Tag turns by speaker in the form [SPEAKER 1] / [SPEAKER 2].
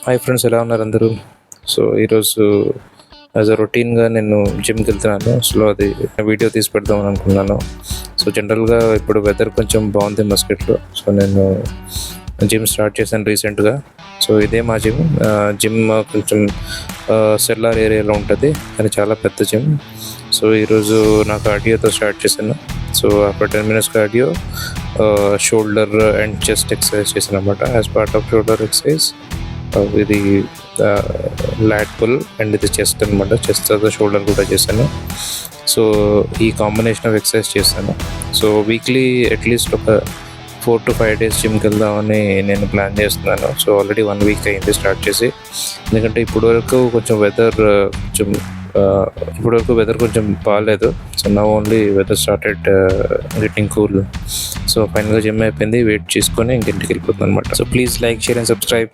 [SPEAKER 1] Hi friends, ఎలా ఉన్నారు అందరూ? సో ఈరోజు యాజ్ అ రొటీన్గా నేను జిమ్కి వెళ్తున్నాను. సో అది వీడియో తీసి పెడదామని అనుకున్నాను. సో జనరల్గా ఇప్పుడు వెదర్ కొంచెం బాగుంది మస్కెట్లో. సో నేను జిమ్ స్టార్ట్ చేశాను రీసెంట్గా. సో ఇదే మా జిమ్ కొంచెం సెల్లార్ ఏరియాలో ఉంటుంది, కానీ చాలా పెద్ద జిమ్. సో ఈరోజు నా కార్డియోతో స్టార్ట్ చేశాను. So after 10 minutes cardio shoulder and chest exercise చేశాను అనమాట. As part of shoulder exercise ఇది లాట్ పుల్ అండ్ ఇది చెస్ట్ అనమాట. చెస్ట్ తర్వాత షోల్డర్ కూడా చేశాను. సో ఈ కాంబినేషన్ ఆఫ్ ఎక్సర్సైజ్ చేశాను. సో వీక్లీ అట్లీస్ట్ ఒక 4 to 5 days జిమ్కి వెళ్దామని నేను ప్లాన్ చేస్తున్నాను. సో ఆల్రెడీ 1 week అయింది స్టార్ట్ చేసి. ఎందుకంటే ఇప్పటివరకు కొంచెం వెదర్ కొంచెం బాగాలేదు. సో నా only weather started getting cool. So ఫైనల్గా జిమ్ అయిపోయింది, వెయిట్ చేసుకొని ఇంటికి వెళ్ళిపోతుంది అనమాట. So please like, share and subscribe.